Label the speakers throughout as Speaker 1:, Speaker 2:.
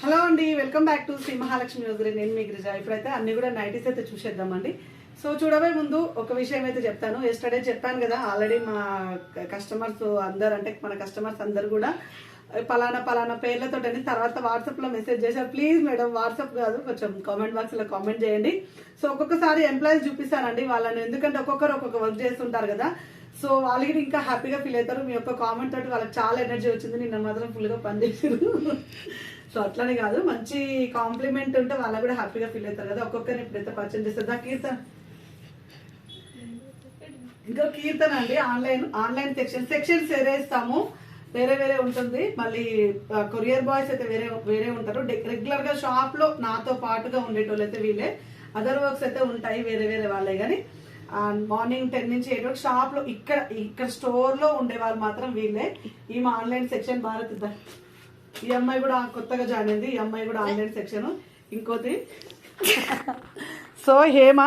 Speaker 1: Hello అండి, welcome back to Shri Mahalakshmi news. నేను మీ గిరిజ. ఇప్పుడైతే అన్ని కూడా నైటీస్ అయితే చూసేద్దామండి. సో చూడబోయే ముందు ఒక విషయం అయితే చెప్తాను. ఎస్టర్డే చెప్పాను కదా, ఆల్రెడీ మా కస్టమర్స్ అందరు, అంటే మన కస్టమర్స్ అందరు కూడా పలానా పేర్లతో తర్వాత వాట్సాప్ లో మెసేజ్ చేశారు. ప్లీజ్ మేడం, వాట్సాప్ కాదు, కొంచెం కామెంట్ బాక్స్ లో కామెంట్ చేయండి. సో ఒక్కొక్కసారి ఎంప్లాయీస్ చూపిస్తానండి వాళ్ళని, ఎందుకంటే ఒక్కొక్కరు ఒక్కొక్క వర్క్ చేస్తుంటారు కదా. సో వాళ్ళకి ఇంకా హ్యాపీగా ఫీల్ అవుతారు. మీ యొక్క కామెంట్ తోటి వాళ్ళకి చాలా ఎనర్జీ వచ్చింది, నిన్న మాత్రం ఫుల్గా పనిచేసారు. సో అట్లనే కాదు, మంచి కాంప్లిమెంట్ ఉంటే వాళ్ళకి కూడా హ్యాపీగా ఫీల్ అవుతారు కదా. ఒక్కొక్కరిని ఇప్పుడైతే పరిచయం చేస్తారు. కీర్తన, ఇంకా కీర్తన అండి, ఆన్లైన్ సెక్షన్స్ వేరేస్తాము, వేరే ఉంటుంది. మళ్ళీ కొరియర్ బాయ్స్ అయితే వేరే ఉంటారు. రెగ్యులర్ గా షాప్ లో నాతో పాటుగా ఉండేటోళ్ళు అయితే వీళ్ళే. అదర్ వర్క్స్ అయితే ఉంటాయి వేరే వాళ్ళే. కానీ మార్నింగ్ 10 నుంచి 8 వరకు షాప్ లో ఇక్కడ స్టోర్ లో ఉండే వాళ్ళు మాత్రం వీళ్ళే. ఈ మా ఆన్లైన్ సెక్షన్ భారత్, ఈ అమ్మాయి కూడా కొత్తగా జాయిన్ అయింది. ఈ అమ్మాయి కూడా ఆన్లైన్ సెక్షన్. ఇంకోటి సో హేమ,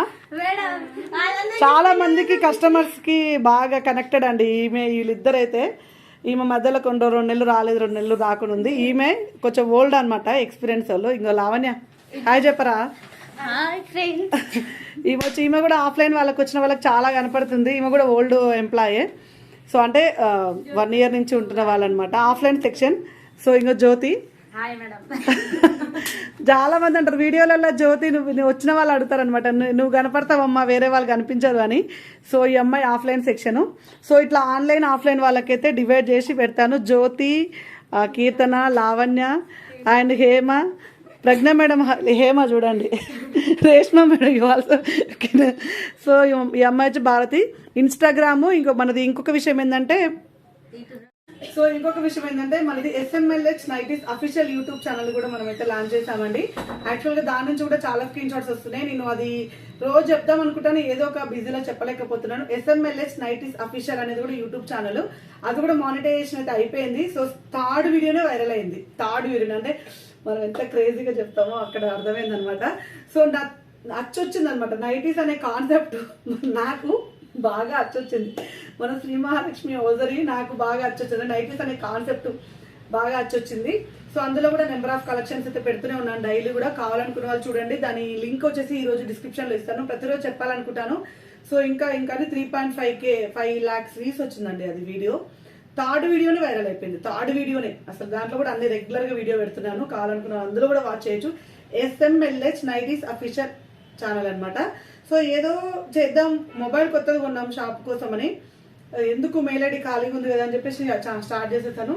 Speaker 1: చాలా మందికి కస్టమర్స్ కి బాగా కనెక్టెడ్ అండి ఈమె. వీళ్ళిద్దరైతే ఈమె మధ్యలో కొన్ని 2 నెలలు రాలేదు, 2 నెలలు రాకుండా ఉంది. ఈమె కొంచెం ఓల్డ్ అనమాట, ఎక్స్పీరియన్స్ వాళ్ళు. ఇంకో లావణ్య, హాయ్ చెప్పరా. ఈమె కూడా ఆఫ్లైన్ వాళ్ళకి వచ్చిన వాళ్ళకి చాలా కనపడుతుంది. ఈమె కూడా ఓల్డ్ ఎంప్లాయే. సో అంటే 1 ఇయర్ నుంచి ఉంటున్న వాళ్ళనమాట, ఆఫ్లైన్ సెక్షన్. సో ఇంకో జ్యోతి, చాలా మంది అంటారు వీడియోలలో, జ్యోతి నువ్వు వచ్చిన వాళ్ళు అడుగుతారు అనమాట, నువ్వు కనపడతావమ్మా వేరే వాళ్ళు కనిపించదు అని. సో ఈ అమ్మాయి ఆఫ్లైన్ సెక్షన్. సో ఇట్లా ఆఫ్లైన్ వాళ్ళకైతే డివైడ్ చేసి పెడతాను. జ్యోతి, కీర్తన, లావణ్య అండ్ హేమ, ప్రజ్ఞ మేడం, హేమ చూడండి, రేష్మ మేడం ఇవాల్సో. సో ఈ అమ్మాయి వచ్చి భారతి. ఇన్స్టాగ్రాము ఇంకొక విషయం ఏంటంటే మనది SMLH nighties official YouTube channel కూడా మనం అయితే లాంచ్ చేసామండి. యాక్చువల్గా దాని నుంచి కూడా చాలా స్క్రీన్ షాట్స్ వస్తున్నాయి. నేను అది రోజు చెప్దాం అనుకుంటాను, ఏదో ఒక బిజీలో చెప్పలేకపోతున్నాను. SMLH నైటీస్ అఫీషియల్ అనేది కూడా యూట్యూబ్ ఛానల్, అది కూడా మానిటైజేషన్ అయితే అయిపోయింది. సో 3rd వీడియోనే వైరల్ అయింది. 3rd వీడియో అంటే మనం ఎంత క్రేజీగా చెప్తామో అక్కడ అర్థమైంది అనమాట. సో అచ్చొచ్చింది అనమాట నైటీస్ అనే కాన్సెప్ట్, నాకు బాగా అచ్చొచ్చింది. మన శ్రీ మహాలక్ష్మి ఓజరీ నాకు బాగా అచ్చొచ్చింది, నైటీస్ అనే కాన్సెప్ట్ బాగా అచ్చొచ్చింది. సో అందులో కూడా నెంబర్ ఆఫ్ కలెక్షన్స్ అయితే పెడుతూనే ఉన్నాను డైలీ కూడా. కావాలనుకున్న వాళ్ళు చూడండి, దాని లింక్ వచ్చేసి ఈ రోజు డిస్క్రిప్షన్ లో ఇస్తాను. ప్రతిరోజు చెప్పాలనుకుంటాను. సో ఇంకా 3.5 lakhs వ్యూస్ వచ్చిందండి అది వీడియో. 3rd వీడియోనే వైరల్ అయిపోయింది. 3rd వీడియోనే అసలు. దాంట్లో కూడా అన్ని రెగ్యులర్ గా వీడియో పెడుతున్నాను, కావాలనుకున్న అందులో కూడా వాచ్ చేయొచ్చు. SMLH నైటీస్ అఫీషియల్ ఛానల్ అనమాట. సో ఏదో చేద్దాం, మొబైల్ కొత్తగా కొన్నాం షాప్ కోసం అని, ఎందుకు మెయిల్ ఐడి ఖాళీగా ఉంది కదా అని చెప్పేసి స్టార్ట్ చేసేసాను.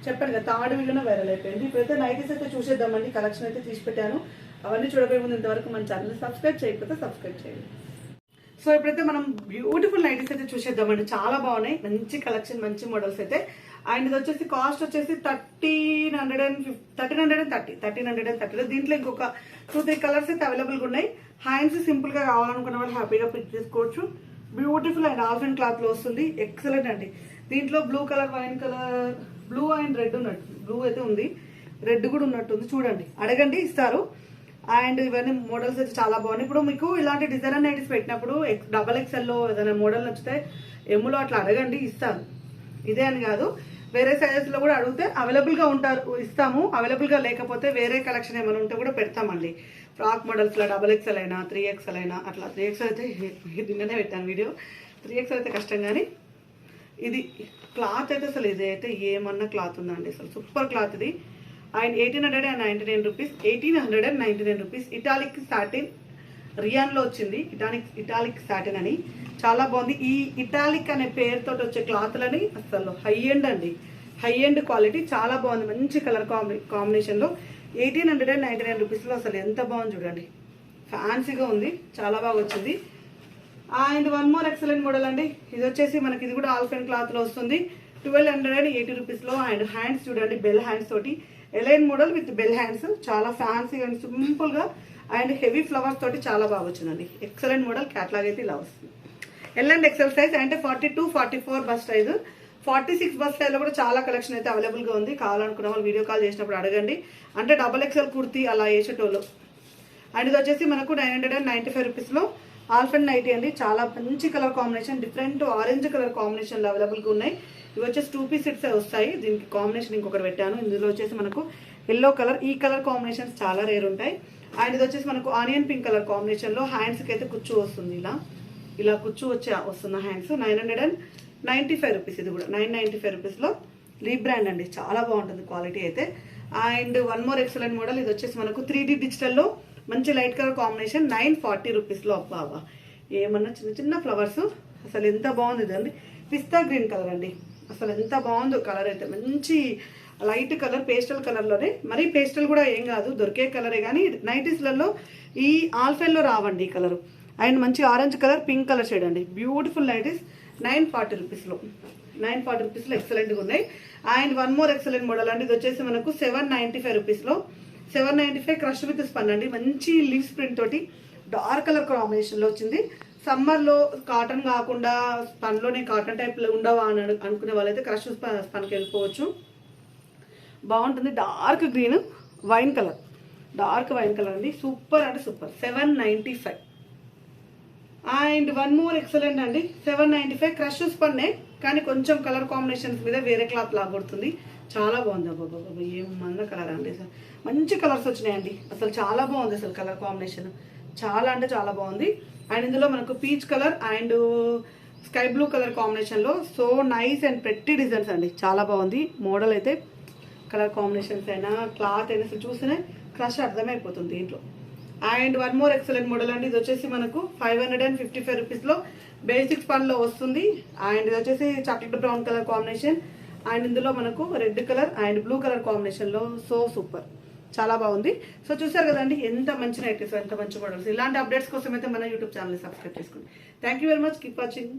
Speaker 1: చెప్పాను కదా 3rd వీడియోనే వైరల్ అయిపోయింది. ఇప్పుడైతే నైటీస్ అయితే చూసేద్దామండి. కలెక్షన్ అయితే తీసి పెట్టాను. అవన్నీ చూడబోయే ముందు ఇంతవరకు మన ఛానల్ సబ్స్క్రైబ్ చేయకపోతే సబ్స్క్రైబ్ చేయండి. సో ఇప్పుడైతే మనం బ్యూటిఫుల్ నైటీస్ అయితే చూసేద్దామండి. చాలా బాగున్నాయి, మంచి కలెక్షన్, మంచి మోడల్స్ అయితే. అండ్ ఇది వచ్చేసి కాస్ట్ వచ్చేసి 1330. దీంట్లో ఇంకొక 2-3 కలర్స్ అయితే అవైలబుల్గా ఉన్నాయి. హ్యాండ్స్ సింపుల్ గా కావాలనుకున్న వాళ్ళు హ్యాపీగా పిక్ చేసుకోవచ్చు. బ్యూటిఫుల్ అండ్ ఆల్ఫెన్ క్లాత్ లో వస్తుంది. ఎక్సలెంట్ అండి. దీంట్లో blue colour, wine colour, blue and red ఉన్నట్టు, బ్లూ అయితే ఉంది, రెడ్ కూడా ఉన్నట్టుంది. చూడండి, అడగండి ఇస్తారు. అండ్ ఇవన్నీ మోడల్స్ అయితే చాలా బాగున్నాయి. ఇప్పుడు మీకు ఇలాంటి డిజైనర్ నైటీస్ పెట్టినప్పుడు XXL లో ఏదైనా మోడల్ నచ్చితే ఎమ్ములో అట్లా అడగండి, ఇస్తాను. ఇదే అని కాదు, వేరే సైజెస్ లో కూడా అడిగితే అవైలబుల్ గా ఇస్తాము. అవైలబుల్ గా లేకపోతే వేరే కలెక్షన్ ఏమైనా ఉంటే కూడా పెడతామండి. ఫ్రాక్ మోడల్స్ లో XXL అయినా 3XL అయినా అట్లా. 3XL అయితే నిన్ననే పెట్టాను వీడియో. 3XL అయితే కష్టం, కానీ ఇది క్లాత్ అయితే అసలు ఇది అయితే ఏమన్నా క్లాత్ ఉందండి, అసలు సూపర్ క్లాత్ ఇది. And 1899 rupees, 1899 rupees. Italic satin rayon లో వచ్చింది. ఇటాలిక్ సాటిన్ అని చాలా బాగుంది. ఈ ఇటాలిక్ అనే పేరుతో వచ్చే క్లాత్లని అసలు హై ఎండ్ అండి, హై ఎండ్ క్వాలిటీ, చాలా బాగుంది. మంచి కలర్ కాంబినేషన్ లో 1899 రూపీస్ లో అసలు ఎంత బాగుంది చూడండి. ఫ్యాన్సీగా ఉంది, చాలా బాగా వచ్చింది. అండ్ 1 more ఎక్సలెంట్ మోడల్ అండి. ఇది వచ్చేసి మనకి ఇది కూడా ఆల్ఫెన్ క్లాత్ లో వస్తుంది. 1280 రూపీస్ లో. అండ్ హ్యాండ్స్ చూడండి, బెల్ హ్యాండ్స్ తోటి, A line model with bell hands, చాలా ఫ్యాన్సీగా అండ్ సింపుల్ గా అండ్ హెవీ ఫ్లవర్స్ తోటి చాలా బాగా వచ్చిందండి. Excellent model. క్యాట్లాగ్ అయితే ఇలా వస్తుంది. L and XL సైజ్ అంటే 42-44 బస్ సైజ్, 46 బస్ సైజ్ లో కూడా చాలా కలెక్షన్ అయితే అవైలబుల్ గా ఉంది. కావాలనుకున్న వాళ్ళు వీడియో కాల్ చేసినప్పుడు అడగండి, అంటే XXL కుర్తీ అలా వేసేటోళ్ళు. అండ్ ఇది వచ్చేసి మనకు 995 రూపీస్ లో ఆల్ఫెన్ నైటీ అండి. చాలా మంచి colour combination, different orange colour combination లో అవైలబుల్ గా ఉన్నాయి. ఇవి వచ్చేసి 2 పీస్ సెట్స్ వస్తాయి. దీనికి కాంబినేషన్ ఇంకొకటి పెట్టాను. ఇందులో వచ్చేసి మనకు ఎల్లో కలర్, ఈ కలర్ కాంబినేషన్స్ చాలా రేర్ ఉంటాయి. అండ్ ఇది వచ్చేసి మనకు ఆనియన్ పింక్ కలర్ కాంబినేషన్లో హ్యాండ్స్కి అయితే కుచ్చు వస్తుంది. ఇలా కుచ్చు వస్తున్న హ్యాండ్స్ 995 రూపీస్. ఇది కూడా 995 రూపీస్లో లీ బ్రాండ్ అండి, చాలా బాగుంటుంది క్వాలిటీ అయితే. And one more excellent model, ఇది వచ్చేసి మనకు 3D డిజిటల్లో మంచి లైట్ కలర్ కాంబినేషన్ 940 రూపీస్లో. అబ్బా ఏమన్నా చిన్న చిన్న ఫ్లవర్స్, అసలు ఎంత బాగుంది ఇదండి. పిస్తా గ్రీన్ కలర్ అండి, అసలు ఎంత బాగుందో కలర్ అయితే. మంచి లైట్ కలర్, పేస్టల్ కలర్లోనే, మరీ పేస్టల్ కూడా ఏం కాదు, దొరికే కలరే. కానీ నైటీస్లలో ఈ ఆల్ఫైల్లో రావండి ఈ కలరు. అండ్ మంచి orange colour, pink colour shade అండి, బ్యూటిఫుల్ నైటీస్ 940 రూపీస్లో. 940 రూపీస్లో ఎక్సలెంట్గా ఉన్నాయి. And one more excellent model అండి, ఇది వచ్చేసి మనకు 795 రూపీస్లో. 795 క్రష్ విత్ స్పన్ అండి, మంచి లీవ్స్ ప్రింట్ తోటి డార్క్ కలర్ కాంబినేషన్లో వచ్చింది. సమ్మర్లో కాటన్ కాకుండా స్పన్లోనే కాటన్ టైప్లో ఉండవా అని అనుకునే వాళ్ళైతే క్రష్ స్పన్కి వెళ్ళిపోవచ్చు. బాగుంటుంది. Dark green wine colour, dark wine colour అండి, సూపర్ అంటే super. 795. And one more excellent అండి, 795 క్రష్ స్పన్నే, కానీ కొంచెం కలర్ కాంబినేషన్స్ మీద వేరే క్లాత్ లాగా కొడుతుంది. చాలా బాగుంది. అబ్బాబా ఏమన్నా కలర్ అండి, అసలు మంచి కలర్స్ వచ్చినాయండి. అసలు చాలా బాగుంది అసలు కలర్ కాంబినేషన్, చాలా అంటే చాలా బాగుంది. అండ్ ఇందులో మనకు peach colour and sky blue colour కాంబినేషన్లో so nice and pretty designs అండి, చాలా బాగుంది. మోడల్ అయితే, కలర్ కాంబినేషన్స్ అయినా క్లాత్ అయినా అసలు చూస్తేనే క్రష్ అర్థమైపోతుంది దీంట్లో. And one more excellent model అండి, ఇది వచ్చేసి మనకు 555 రూపీస్లో బేసిక్ స్పన్లో వస్తుంది. అండ్ ఇది వచ్చేసి chocolate brown colour combination, and ఇందులో మనకు red colour and blue colour కాంబినేషన్లో సో సూపర్, చాలా బాగుంది. సో చూసారు కదండి ఎంత మంచి నైటీస్, ఎంత మంచి మోడల్స్. ఇలాంటి అప్డేట్స్ కోసం అయితే మన యూట్యూబ్ ఛానల్ సబ్స్క్రైబ్ చేసుకోండి. Thank you very much, keep watching.